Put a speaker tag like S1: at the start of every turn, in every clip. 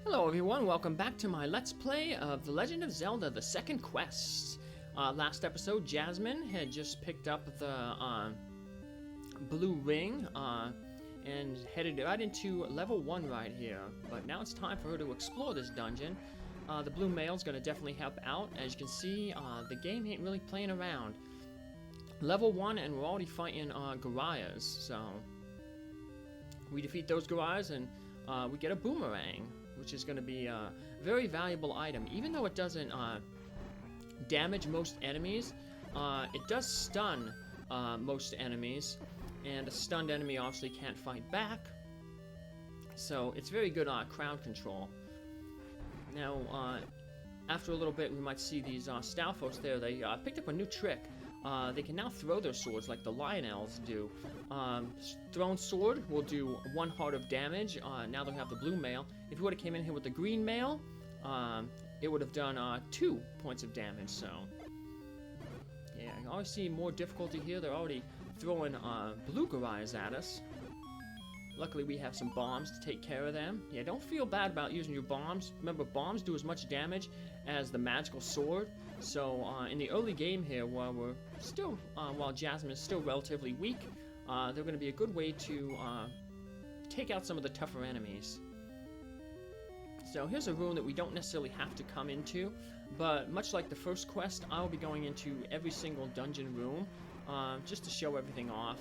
S1: Hello everyone, welcome back to my Let's Play of The Legend of Zelda, the second quest. Last episode, Jasmine had just picked up the blue ring and headed right into level 1 right here. But now it's time for her to explore this dungeon. The blue mail's going to definitely help out. As you can see, the game ain't really playing around. Level 1 and we're already fighting Gorias, so we defeat those Gorias and we get a boomerang, which is going to be a very valuable item. Even though it doesn't damage most enemies, it does stun most enemies, and a stunned enemy obviously can't fight back, so it's very good crowd control. Now, after a little bit, we might see these Stalfos there. They picked up a new trick. They can now throw their swords like the Lionels do. Thrown sword will do 1 heart of damage. Now they have the blue mail. If you would have came in here with the green mail, it would have done 2 points of damage. So, yeah, you always see more difficulty here. They're already throwing blue Gorias at us. Luckily, we have some bombs to take care of them. Yeah, don't feel bad about using your bombs. Remember, bombs do as much damage as the magical sword. So, in the early game here, while we're still, while Jasmine is still relatively weak, they're going to be a good way to take out some of the tougher enemies. So here's a room that we don't necessarily have to come into, but much like the first quest, I'll be going into every single dungeon room just to show everything off.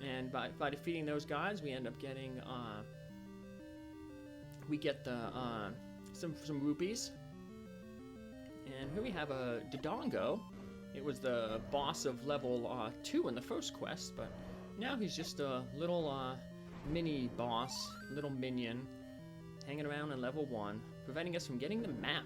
S1: And by defeating those guys, we end up getting we get the some rupees. And here we have a Dodongo. It was the boss of level 2 in the first quest, but now he's just a little mini boss, little minion, hanging around in level 1, preventing us from getting the map.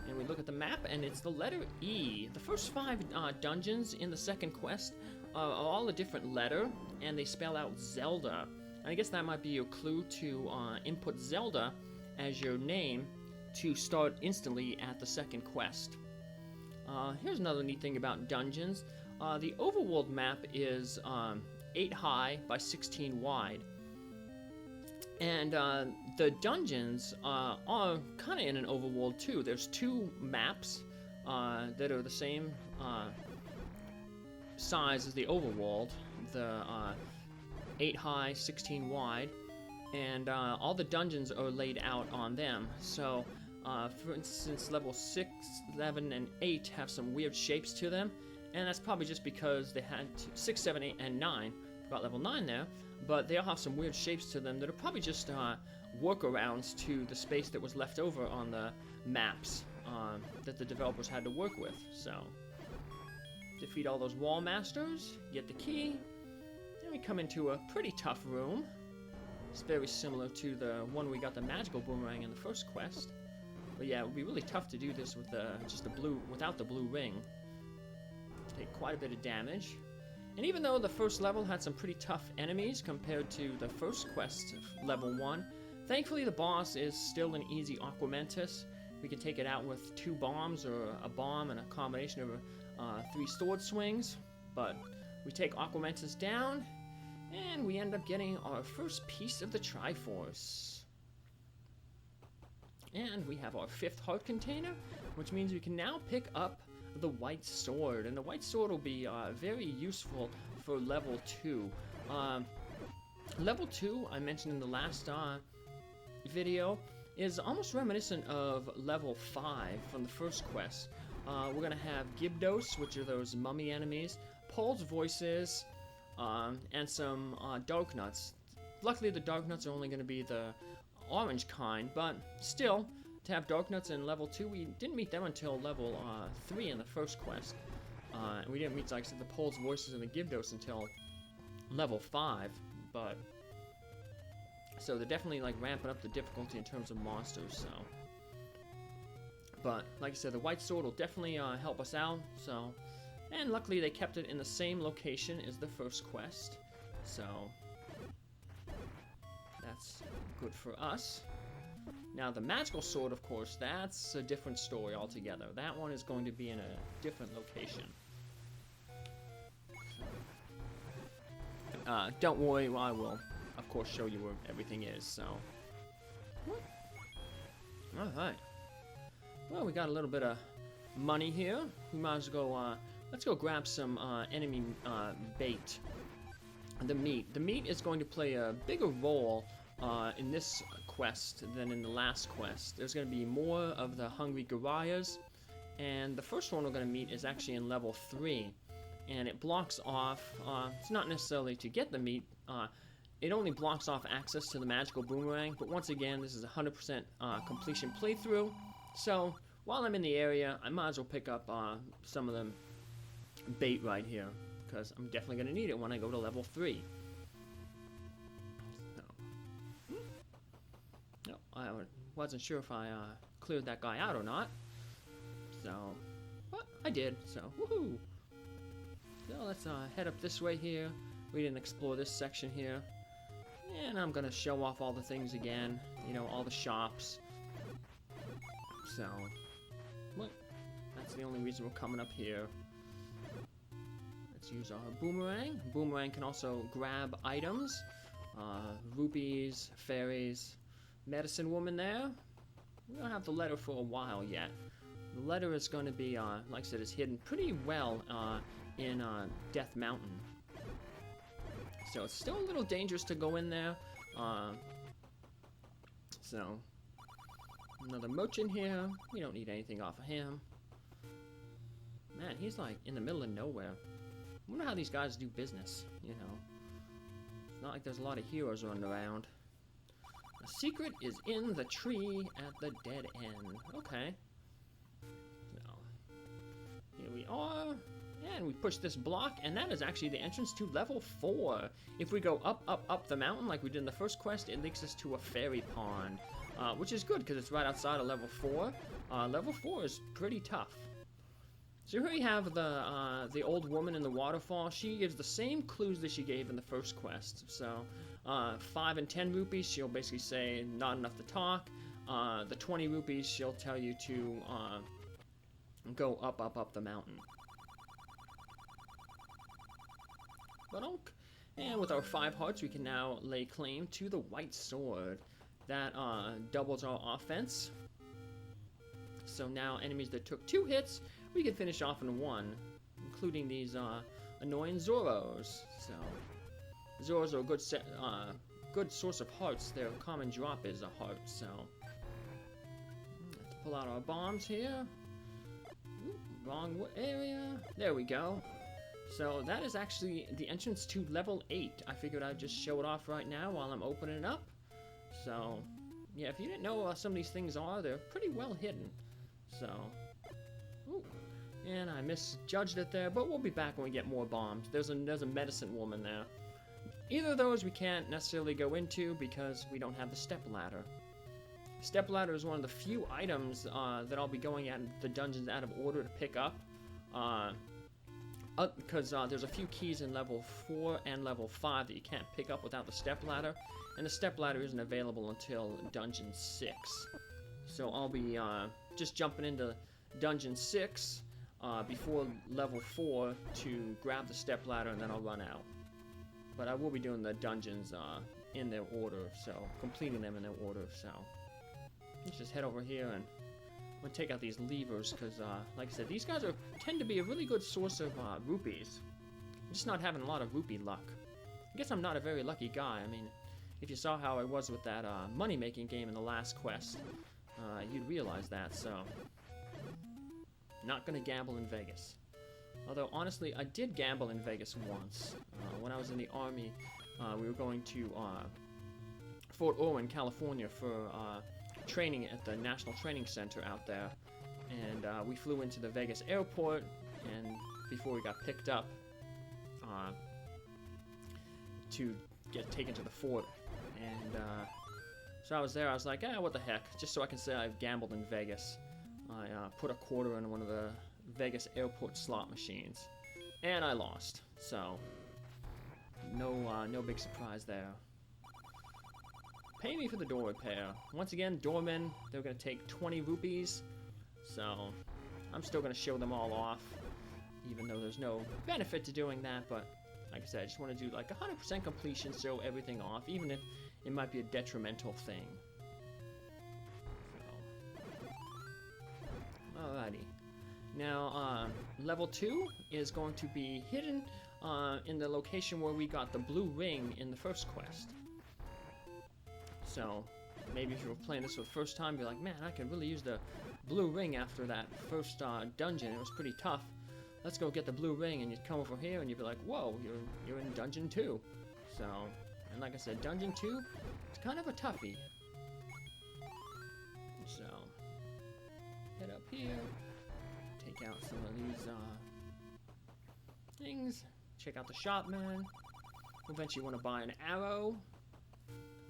S1: And we look at the map, and it's the letter E. The first 5 dungeons in the second quest are all a different letter, and they spell out Zelda. And I guess that might be your clue to input Zelda as your name to start instantly at the second quest. Here's another neat thing about dungeons. The Overworld map is 8 high by 16 wide. And the dungeons are kind of in an overworld too. There's 2 maps that are the same size as the overworld, the 8 high, 16 wide, and all the dungeons are laid out on them. So, for instance, level 6, 11, and 8 have some weird shapes to them, and that's probably just because they had 6, 7, 8, and 9. Forgot level 9 there. But they all have some weird shapes to them that are probably just workarounds to the space that was left over on the maps that the developers had to work with. So, defeat all those wall masters, get the key, and we come into a pretty tough room. It's very similar to the one we got the magical boomerang in the first quest. But yeah, it would be really tough to do this with just the blue, without the blue ring. Take quite a bit of damage. And even though the first level had some pretty tough enemies compared to the first quest of level 1, thankfully the boss is still an easy Aquamentus. We can take it out with 2 bombs or a bomb and a combination of 3 sword swings. But we take Aquamentus down, and we end up getting our first piece of the Triforce. And we have our 5th heart container, which means we can now pick up the white sword, and the white sword will be very useful for level 2. Level 2, I mentioned in the last video, is almost reminiscent of level 5 from the first quest. We're gonna have Gibdos, which are those mummy enemies, Paul's voices, and some dark nuts. Luckily, the dark nuts are only gonna be the orange kind, but still, to have dark nuts in level 2, we didn't meet them until level 3 in the first quest. And we didn't meet, like I said, the Pole's voices and the Gibdos until level 5, but so they're definitely like ramping up the difficulty in terms of monsters, so. But like I said, the white sword will definitely help us out, so. And luckily they kept it in the same location as the first quest, so that's good for us. Now, the magical sword, of course, that's a different story altogether. That one is going to be in a different location. Don't worry, I will, of course, show you where everything is, so. Alright. Well, we got a little bit of money here. We might as well go, let's go grab some enemy bait. The meat. The meat is going to play a bigger role in this quest than in the last quest. There's going to be more of the hungry Gorias, and the first one we're going to meet is actually in level 3, and it blocks off, it's not necessarily to get the meat, it only blocks off access to the magical boomerang, but once again, this is a 100% completion playthrough, so while I'm in the area, I might as well pick up some of the bait right here, because I'm definitely going to need it when I go to level 3. So. No, I wasn't sure if I cleared that guy out or not, so, but I did, so, woohoo! So let's head up this way here. We didn't explore this section here. And I'm gonna show off all the things again. You know, all the shops. So, well, that's the only reason we're coming up here. Let's use our boomerang. Boomerang can also grab items. Rupees, fairies, medicine woman there. We don't have the letter for a while yet. The letter is going to be, like I said, is hidden pretty well in Death Mountain. So it's still a little dangerous to go in there. So, another merchant here. We don't need anything off of him. Man, he's like in the middle of nowhere. I wonder how these guys do business, you know. It's not like there's a lot of heroes running around. The secret is in the tree at the dead end. Okay. So, here we are. And we push this block, and that is actually the entrance to level 4. If we go up the mountain like we did in the first quest, it leads us to a fairy pond, which is good because it's right outside of level 4. Level 4 is pretty tough. So here we have the old woman in the waterfall. She gives the same clues that she gave in the first quest. So 5 and 10 rupees, she'll basically say not enough to talk. The 20 rupees, she'll tell you to go up the mountain. And with our 5 hearts, we can now lay claim to the white sword. That doubles our offense. So now enemies that took 2 hits, we can finish off in 1, including these annoying Zoros. So Zoros are a good source of hearts. Their common drop is a heart. So let's pull out our bombs here. Ooh, wrong area. There we go. So that is actually the entrance to level 8. I figured I'd just show it off right now while I'm opening it up. So, yeah, if you didn't know what some of these things are, they're pretty well hidden. So, ooh, and I misjudged it there, but we'll be back when we get more bombs. There's a medicine woman there. Either of those we can't necessarily go into because we don't have the step ladder. Step ladder is one of the few items that I'll be going at the dungeons out of order to pick up. Because there's a few keys in level 4 and level 5 that you can't pick up without the step ladder, and the step ladder isn't available until dungeon 6. So I'll be just jumping into dungeon 6 before level 4 to grab the step ladder, and then I'll run out. But I will be doing the dungeons in their order, so completing them in their order. So let's just head over here and I'm gonna take out these levers because, like I said, these guys tend to be a really good source of rupees. I'm just not having a lot of rupee luck. I guess I'm not a very lucky guy. I mean, if you saw how I was with that money-making game in the last quest, you'd realize that. So, not gonna gamble in Vegas. Although, honestly, I did gamble in Vegas once. When I was in the Army, we were going to Fort Irwin, California for training at the National Training Center out there, and we flew into the Vegas airport, and before we got picked up to get taken to the fort, and so I was there. I was like, what the heck, just so I can say I've gambled in Vegas. I put a quarter in one of the Vegas airport slot machines, and I lost. So no big surprise there. Pay me for the door repair. Once again, doormen, they're going to take 20 rupees. So, I'm still going to show them all off. Even though there's no benefit to doing that. But, like I said, I just want to do like 100% completion, show everything off. Even if it might be a detrimental thing. So, Now, level 2 is going to be hidden in the location where we got the blue ring in the first quest. So, maybe if you were playing this for the first time, be like, man, I could really use the blue ring after that first dungeon. It was pretty tough. Let's go get the blue ring, and you'd come over here, and you'd be like, whoa, you're in dungeon 2. So, and like I said, dungeon 2, it's kind of a toughie. So, head up here, take out some of these things, check out the shopman. We'll eventually want to buy an arrow.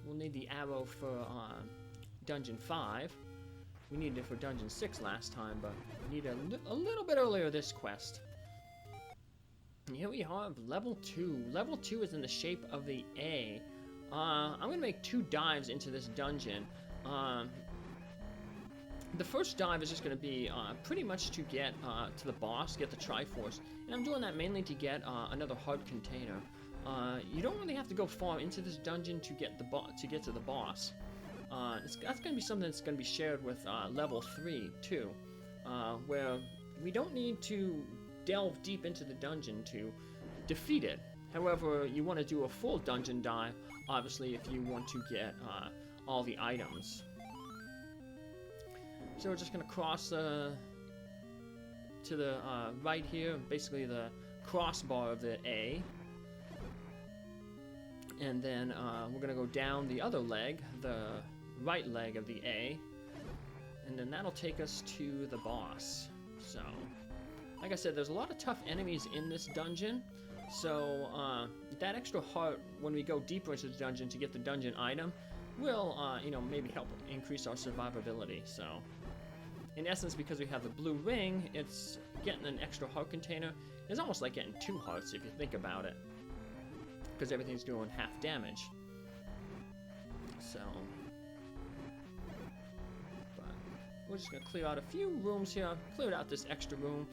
S1: We'll need the arrow for dungeon 5. We needed it for dungeon 6 last time, but we need it a little bit earlier this quest. And here we have level 2. Level 2 is in the shape of the A. I'm going to make 2 dives into this dungeon. The first dive is just going to be pretty much to get to the boss, get the Triforce. And I'm doing that mainly to get another heart container. You don't really have to go far into this dungeon to get to the boss. That's going to be something that's going to be shared with level 3 too, where we don't need to delve deep into the dungeon to defeat it. However, you want to do a full dungeon dive, obviously, if you want to get all the items. So we're just going to cross to the right here, basically the crossbar of the A. And then we're going to go down the other leg, the right leg of the A. And then that'll take us to the boss. So, like I said, there's a lot of tough enemies in this dungeon. So, that extra heart, when we go deeper into the dungeon to get the dungeon item, will, maybe help increase our survivability. So, in essence, because we have the blue ring, it's getting an extra heart container. It's almost like getting 2 hearts if you think about it, because everything's doing half damage. So, but we're just gonna clear out a few rooms here. Cleared out this extra room.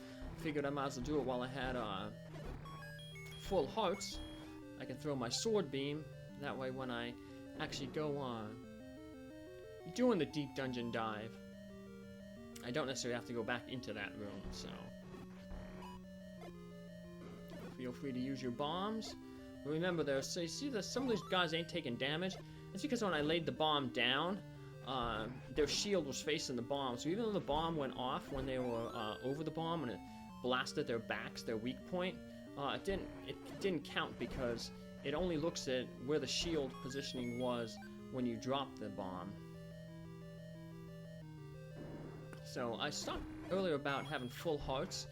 S1: Figured I might as well do it while I had full hearts. I can throw my sword beam. That way, when I actually go on doing the deep dungeon dive, I don't necessarily have to go back into that room. So, feel free to use your bombs. But remember, so you see that some of these guys ain't taking damage. It's because when I laid the bomb down, their shield was facing the bomb. So even though the bomb went off when they were over the bomb and it blasted their backs, their weak point, it didn't count because it only looks at where the shield positioning was when you dropped the bomb. So I talked earlier about having full hearts.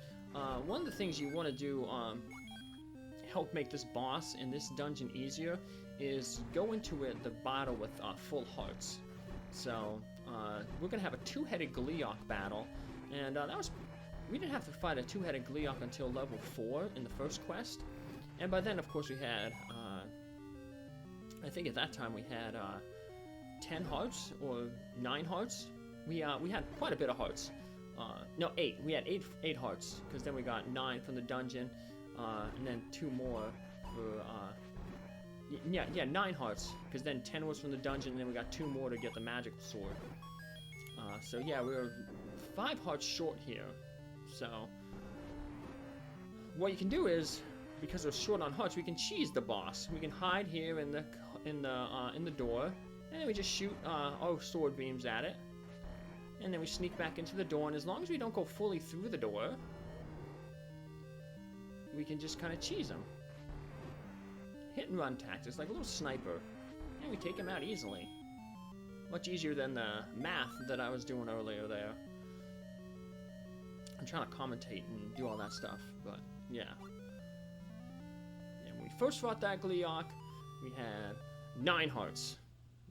S1: One of the things you want to do help make this boss in this dungeon easier is go into the battle with full hearts. So we're gonna have a 2-headed Gleeok battle, and we didn't have to fight a 2-headed Gleeok until level 4 in the first quest, and by then of course we had I think at that time we had 10 hearts or 9 hearts. We had quite a bit of hearts. No, 8. We had 8 hearts, because then we got 9 from the dungeon. And then 2 more for, 9 hearts, because then 10 was from the dungeon, and then we got 2 more to get the magic sword. So yeah, we were 5 hearts short here. So, what you can do is, because we're short on hearts, we can cheese the boss. We can hide here in the door, and then we just shoot our sword beams at it. And then we sneak back into the door, and as long as we don't go fully through the door, we can just kind of cheese them. Hit and run tactics, like a little sniper. And we take him out easily. Much easier than the math that I was doing earlier there. I'm trying to commentate and do all that stuff, but yeah. And when we first fought that Gleeok, we had 9 hearts.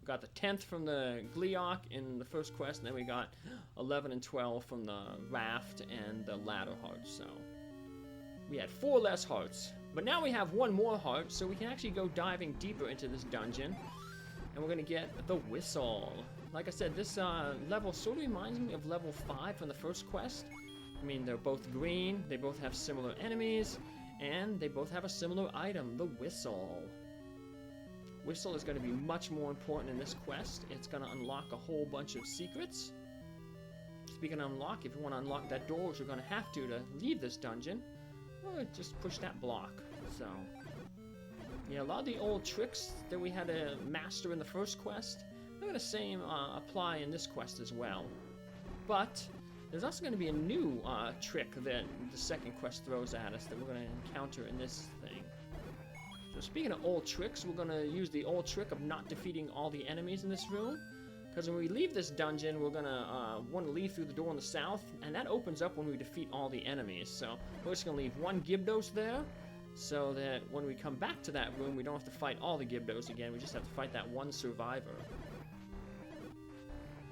S1: We got the 10th from the Gleeok in the first quest, and then we got 11 and 12 from the raft and the ladder hearts, so we had 4 less hearts. But now we have 1 more heart, so we can actually go diving deeper into this dungeon. And we're going to get the whistle. Like I said, this level sort of reminds me of level 5 from the first quest. I mean, they're both green, they both have similar enemies, and they both have a similar item, the whistle. Whistle is going to be much more important in this quest. It's going to unlock a whole bunch of secrets. speaking of unlock, if you want to unlock that door, which you're going to have to leave this dungeon, well, just push that block. So, yeah, a lot of the old tricks that we had to master in the first quest, they're going to same apply in this quest as well. But there's also going to be a new trick that the second quest throws at us that we're going to encounter in this thing. So speaking of old tricks, we're going to use the old trick of not defeating all the enemies in this room. Because when we leave this dungeon, we're going to want to leave through the door on the south, and that opens up when we defeat all the enemies. So we're just going to leave one Gyarados there, so that when we come back to that room, we don't have to fight all the Gyarados again, we just have to fight that one survivor.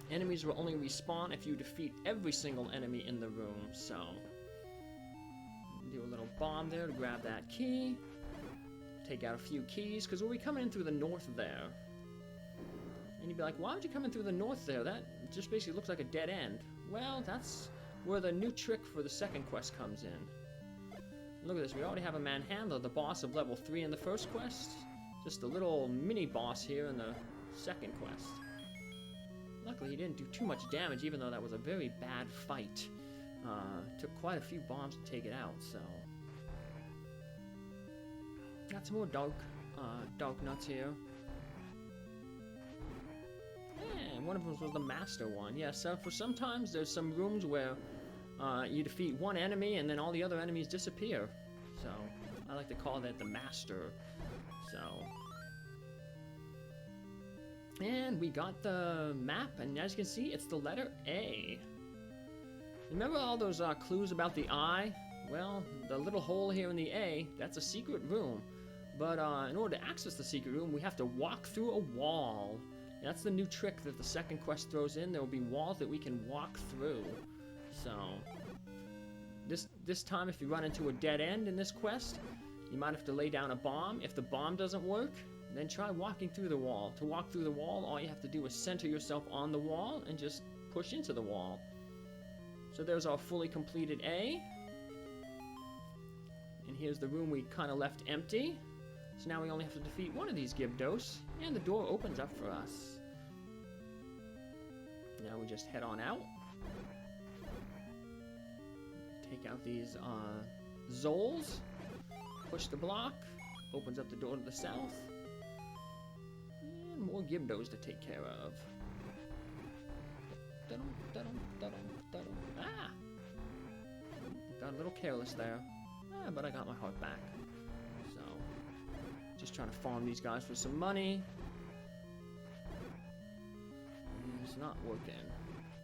S1: Enemies will only respawn if you defeat every single enemy in the room, so... do a little bomb there to grab that key. Take out a few keys, because we'll be coming in through the north there. And you'd be like, why would you come in through the north there? That just basically looks like a dead end. Well, that's where the new trick for the second quest comes in. Look at this, we already have a Manhandler, the boss of level 3 in the first quest. Just a little mini boss here in the second quest. Luckily, he didn't do too much damage, even though that was a very bad fight. Took quite a few bombs to take it out, so... got some more dog nuts here. And one of them was the master one. Yeah, so for sometimes there's some rooms where you defeat one enemy and then all the other enemies disappear. So I like to call that the master. So, and we got the map, and as you can see, it's the letter A. Remember all those clues about the I? Well, the little hole here in the A, that's a secret room. But in order to access the secret room, we have to walk through a wall. That's the new trick that the second quest throws in. There will be walls that we can walk through. So, this time if you run into a dead end in this quest, you might have to lay down a bomb. If the bomb doesn't work, then try walking through the wall. To walk through the wall, all you have to do is center yourself on the wall and just push into the wall. So there's our fully completed A. And here's the room we kind of left empty. So now we only have to defeat one of these Gyarados, and the door opens up for us. Now we just head on out. Take out these Zols. Push the block. Opens up the door to the south. And more Gyarados to take care of. Ah! Got a little careless there. But I got my heart back. So, just trying to farm these guys for some money. It's not working.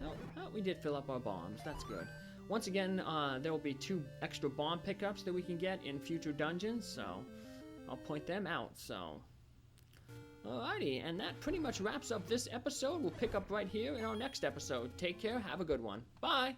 S1: No, oh, we did fill up our bombs. That's good. Once again, there will be 2 extra bomb pickups that we can get in future dungeons, so I'll point them out. So, alrighty, and that pretty much wraps up this episode. We'll pick up right here in our next episode. Take care. Have a good one. Bye!